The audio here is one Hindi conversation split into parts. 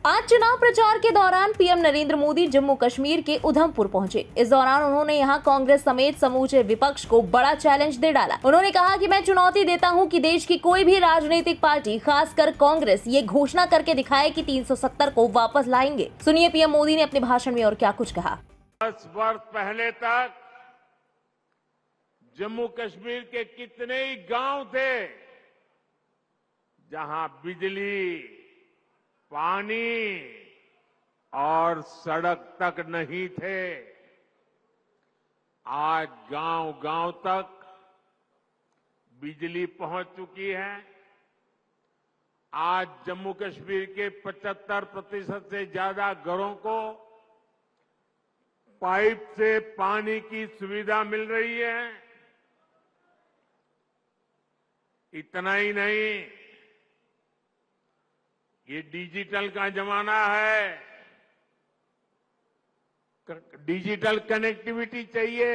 आज चुनाव प्रचार के दौरान पीएम नरेंद्र मोदी जम्मू कश्मीर के उधमपुर पहुंचे। इस दौरान उन्होंने यहां कांग्रेस समेत समूचे विपक्ष को बड़ा चैलेंज दे डाला। उन्होंने कहा कि मैं चुनौती देता हूं कि देश की कोई भी राजनीतिक पार्टी, खासकर कांग्रेस, ये घोषणा करके दिखाए कि 370 को वापस लाएंगे। सुनिए पीएम मोदी ने अपने भाषण में और क्या कुछ कहा। 10 वर्ष पहले तक जम्मू कश्मीर के कितने ही गांव थे जहां बिजली, पानी और सड़क तक नहीं थे। आज गांव-गांव तक बिजली पहुंच चुकी है। आज जम्मू कश्मीर के 75% से ज्यादा घरों को पाइप से पानी की सुविधा मिल रही है। इतना ही नहीं, ये डिजिटल का जमाना है। डिजिटल कनेक्टिविटी चाहिए।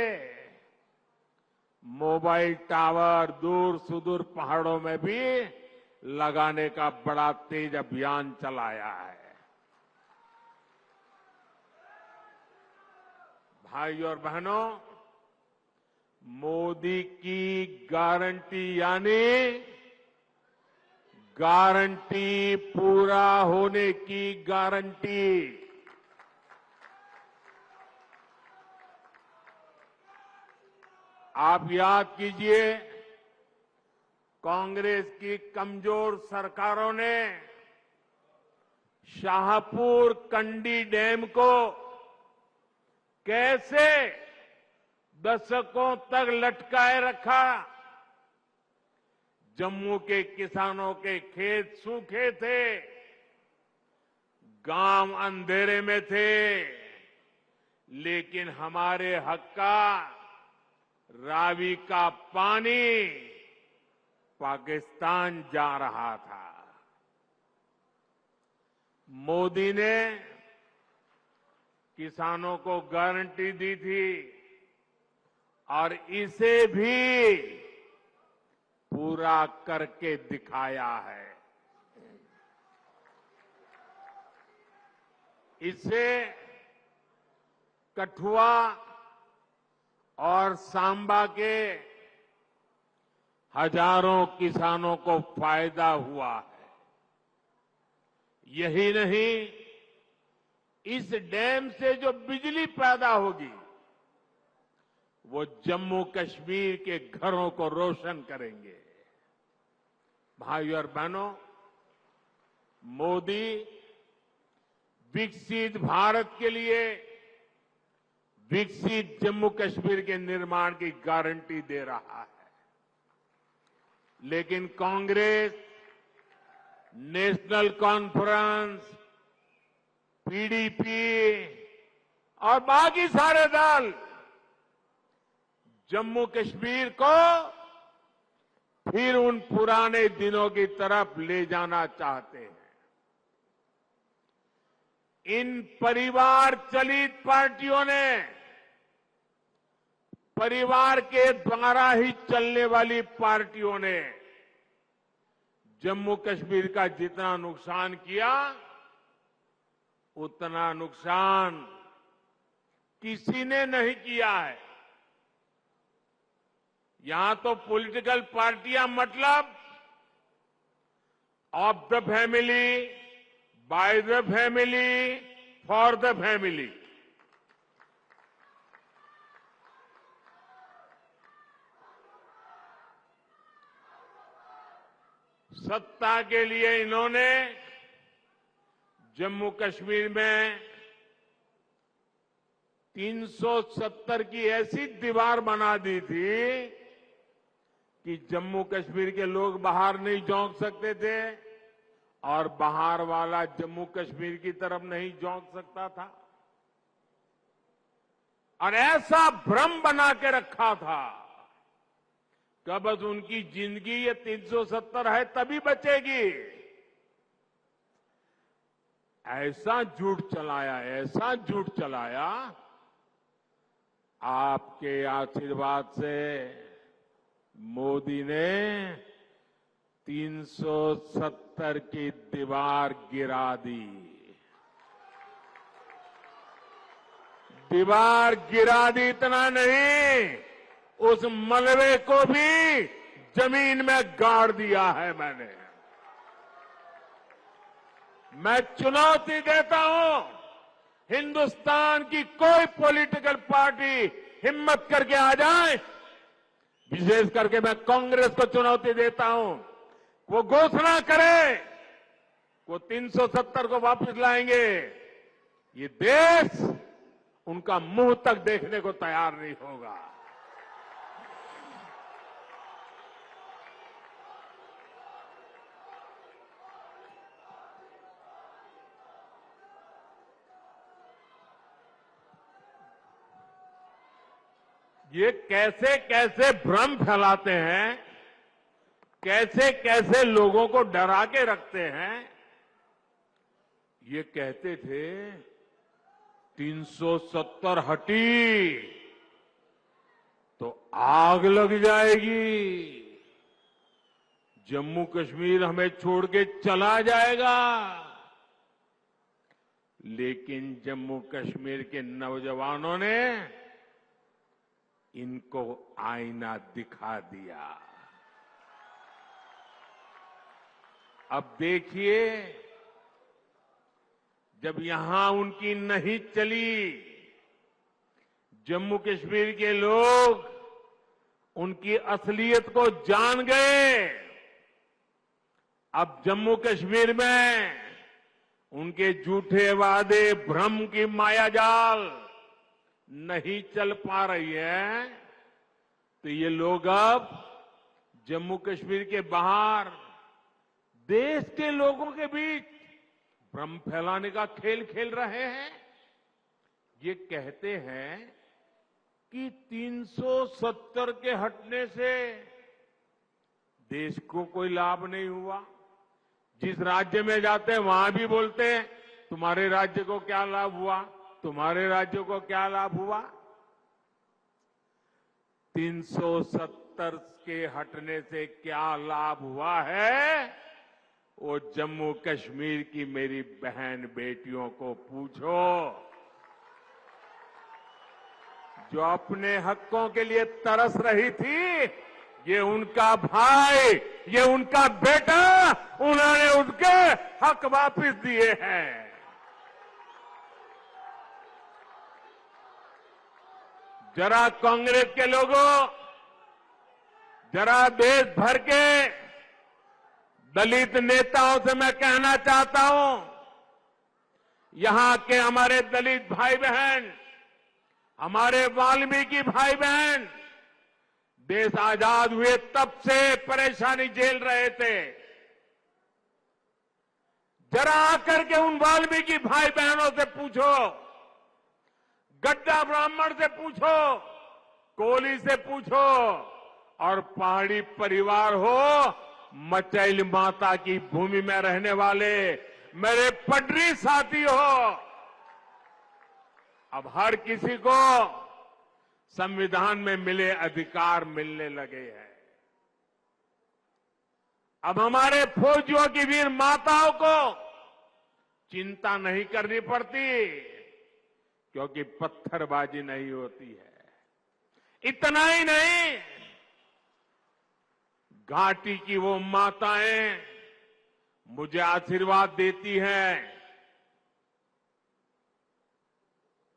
मोबाइल टावर दूर सुदूर पहाड़ों में भी लगाने का बड़ा तेज अभियान चलाया है। भाई और बहनों, मोदी की गारंटी यानी गारंटी पूरा होने की गारंटी। आप याद कीजिए, कांग्रेस की कमजोर सरकारों ने शाहपुर कंडी डैम को कैसे दशकों तक लटकाए रखा। जम्मू के किसानों के खेत सूखे थे, गांव अंधेरे में थे, लेकिन हमारे हक का रावी का पानी पाकिस्तान जा रहा था। मोदी ने किसानों को गारंटी दी थी और इसे भी पूरा करके दिखाया है। इससे कठुआ और सांबा के हजारों किसानों को फायदा हुआ है। यही नहीं, इस डैम से जो बिजली पैदा होगी वो जम्मू कश्मीर के घरों को रोशन करेंगे। भाइयों और बहनों, मोदी विकसित भारत के लिए विकसित जम्मू कश्मीर के निर्माण की गारंटी दे रहा है। लेकिन कांग्रेस, नेशनल कॉन्फ्रेंस, पीडीपी और बाकी सारे दल जम्मू कश्मीर को फिर उन पुराने दिनों की तरफ ले जाना चाहते हैं। इन परिवार चलित पार्टियों ने, परिवार के द्वारा ही चलने वाली पार्टियों ने जम्मू कश्मीर का जितना नुकसान किया, उतना नुकसान किसी ने नहीं किया है। यहां तो पॉलिटिकल पार्टियां मतलब of the family, by the family, for the family. सत्ता के लिए इन्होंने जम्मू कश्मीर में 370 की ऐसी दीवार बना दी थी कि जम्मू कश्मीर के लोग बाहर नहीं झोंक सकते थे और बाहर वाला जम्मू कश्मीर की तरफ नहीं झोंक सकता था। और ऐसा भ्रम बना के रखा था कि बस उनकी जिंदगी ये 370 है तभी बचेगी। ऐसा झूठ चलाया, ऐसा झूठ चलाया। आपके आशीर्वाद से मोदी ने 370 की दीवार गिरा दी। दीवार गिरा दी इतना नहीं, उस मलबे को भी जमीन में गाड़ दिया है मैंने। मैं चुनौती देता हूं, हिंदुस्तान की कोई पॉलिटिकल पार्टी हिम्मत करके आ जाए, विशेष करके मैं कांग्रेस को चुनौती देता हूं, वो घोषणा करे वो 370 को वापस लाएंगे, ये देश उनका मुंह तक देखने को तैयार नहीं होगा। ये कैसे कैसे भ्रम फैलाते हैं, कैसे कैसे लोगों को डरा के रखते हैं। ये कहते थे 370 हटी तो आग लग जाएगी, जम्मू कश्मीर हमें छोड़ के चला जाएगा। लेकिन जम्मू कश्मीर के नौजवानों ने इनको आईना दिखा दिया। अब देखिए, जब यहां उनकी नहीं चली, जम्मू कश्मीर के लोग उनकी असलियत को जान गए। अब जम्मू कश्मीर में उनके झूठे वादे, भ्रम की मायाजाल नहीं चल पा रही है, तो ये लोग अब जम्मू कश्मीर के बाहर देश के लोगों के बीच भ्रम फैलाने का खेल खेल रहे हैं। ये कहते हैं कि 370 के हटने से देश को कोई लाभ नहीं हुआ। जिस राज्य में जाते हैं वहां भी बोलते हैं तुम्हारे राज्य को क्या लाभ हुआ, तुम्हारे राज्य को क्या लाभ हुआ। 370 के हटने से क्या लाभ हुआ है, वो जम्मू कश्मीर की मेरी बहन बेटियों को पूछो, जो अपने हकों के लिए तरस रही थी। ये उनका भाई, ये उनका बेटा, उन्होंने उनके हक वापस दिए हैं। जरा कांग्रेस के लोगों, जरा देश भर के दलित नेताओं से मैं कहना चाहता हूं, यहां के हमारे दलित भाई बहन, हमारे वाल्मीकि भाई बहन देश आजाद हुए तब से परेशानी झेल रहे थे। जरा आकर के उन वाल्मीकि भाई बहनों से पूछो, गड्ढा ब्राह्मण से पूछो, कोली से पूछो, और पहाड़ी परिवार हो, मचैल माता की भूमि में रहने वाले मेरे पटरी साथी हो, अब हर किसी को संविधान में मिले अधिकार मिलने लगे हैं। अब हमारे फौजियों की वीर माताओं को चिंता नहीं करनी पड़ती, क्योंकि पत्थरबाजी नहीं होती है। इतना ही नहीं, घाटी की वो माताएं मुझे आशीर्वाद देती हैं।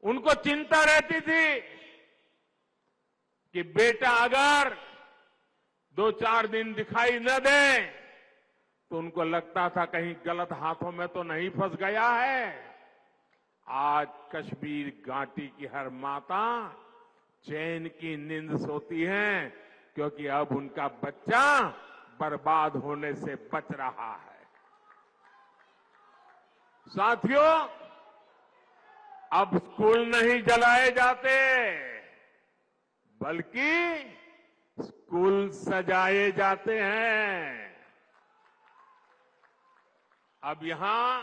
उनको चिंता रहती थी कि बेटा अगर 2-4 दिन दिखाई न दे तो उनको लगता था कहीं गलत हाथों में तो नहीं फंस गया है। आज कश्मीर घाटी की हर माता चैन की नींद सोती है, क्योंकि अब उनका बच्चा बर्बाद होने से बच रहा है। साथियों, अब स्कूल नहीं जलाए जाते, बल्कि स्कूल सजाए जाते हैं। अब यहां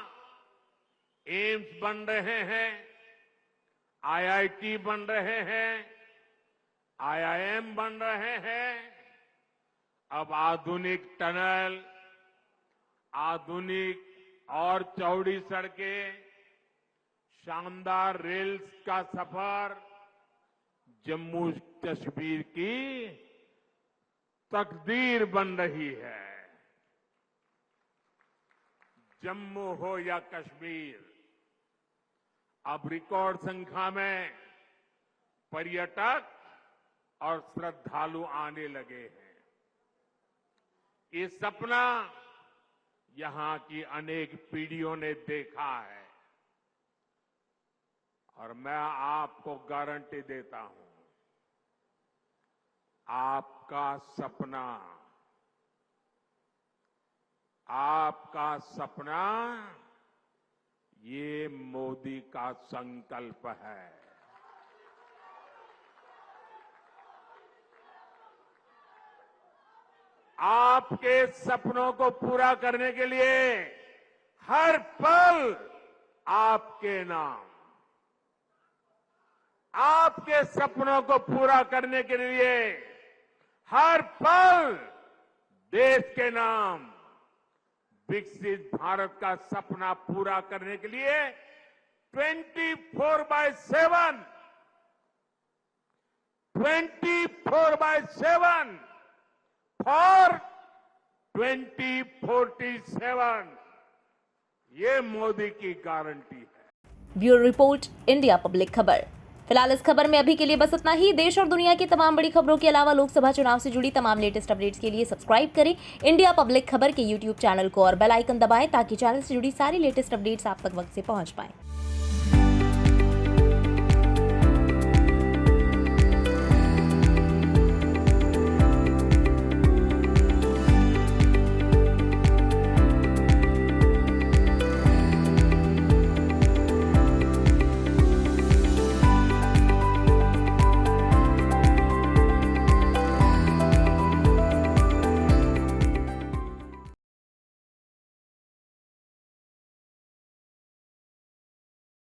एम्स बन रहे हैं, आईआईटी बन रहे हैं, आईआईएम बन रहे हैं। अब आधुनिक टनल, आधुनिक और चौड़ी सड़कें, शानदार रेल्स का सफर जम्मू कश्मीर की तकदीर बन रही है। जम्मू हो या कश्मीर, अब रिकॉर्ड संख्या में पर्यटक और श्रद्धालु आने लगे हैं। ये सपना यहां की अनेक पीढ़ियों ने देखा है और मैं आपको गारंटी देता हूं, आपका सपना ये मोदी का संकल्प है। आपके सपनों को पूरा करने के लिए हर पल आपके नाम, आपके सपनों को पूरा करने के लिए हर पल देश के नाम, विकसित भारत का सपना पूरा करने के लिए 24/7 फॉर 2047 ये मोदी की गारंटी है। ब्यूरो रिपोर्ट, इंडिया पब्लिक खबर। फिलहाल इस खबर में अभी के लिए बस इतना ही। देश और दुनिया की तमाम बड़ी खबरों के अलावा लोकसभा चुनाव से जुड़ी तमाम लेटेस्ट अपडेट्स के लिए सब्सक्राइब करें इंडिया पब्लिक खबर के यूट्यूब चैनल को और बेल आइकन दबाएं ताकि चैनल से जुड़ी सारी लेटेस्ट अपडेट्स आप तक वक्त से पहुंच पाएं।